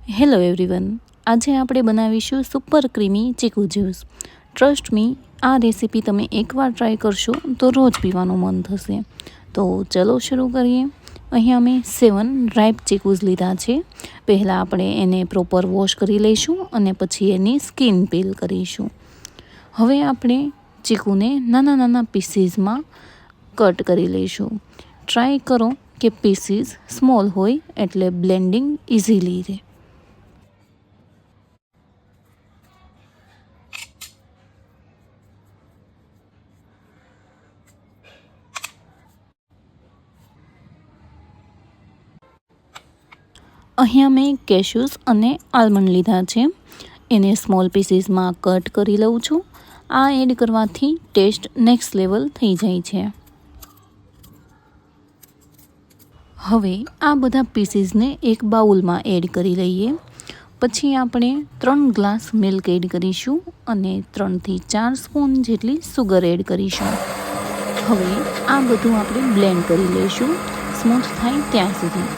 Hello everyone, આજે આપણે બનાવીશું સુપર ક્રીમી ચીકુ જ્યુસ. ટ્રસ્ટ મી, આ રેસીપી તમે એકવાર ટ્રાય કરશો તો રોજ પીવાનું મન થશે. તો ચલો શરૂ કરીએ. અહીંયા અમે 7 રાઈપ ચીકુઝ લીધા છે. પહેલાં આપણે એને પ્રોપર વોશ કરી લઈશું અને પછી એની સ્કિન પીલ કરીશું. હવે આપણે ચીકુને નાના નાના પીસીસમાં કટ કરી લઈશું. ટ્રાય કરો કે પીસીસ સ્મોલ હોય એટલે બ્લેન્ડિંગ ઇઝીલી રહે. અહીંયા મેં કેશ્યુસ અને આલમંડ લીધા છે. એને સ્મોલ પીસીસમાં કટ કરી લઉં છું. આ એડ કરવાથી ટેસ્ટ નેક્સ્ટ લેવલ થઈ જાય છે. હવે આ બધા પીસીસને એક બાઉલમાં એડ કરી લઈએ. પછી આપણે 3 ગ્લાસ મિલ્ક એડ કરીશું અને 3 થી 4 સ્પૂન જેટલી સુગર એડ કરીશું. હવે આ બધું આપણે બ્લેન્ડ કરી લઈશું સ્મૂથ થાય ત્યાં સુધી.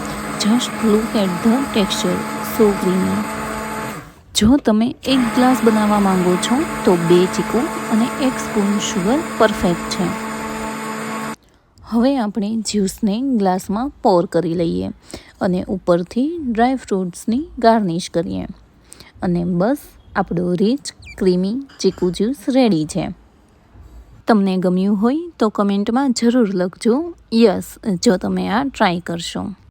Just look at the texture, so creamy. જો તમે 1 ગ્લાસ બનાવવા માંગો છો તો 2 ચીકુ અને 1 સ્પૂન શુગર પરફેક્ટ છે. હવે આપણે જ્યુસને ગ્લાસમાં પોર કરી લઈએ અને ઉપરથી ડ્રાય ફ્રૂટ્સની ગાર્નિશ કરીએ. અને બસ, આપણું રીચ ક્રીમી ચીકુ જ્યુસ રેડી છે. તમને ગમ્યું હોય તો કમેન્ટમાં જરૂર લખજો યસ જો તમે આ ટ્રાય કરશો.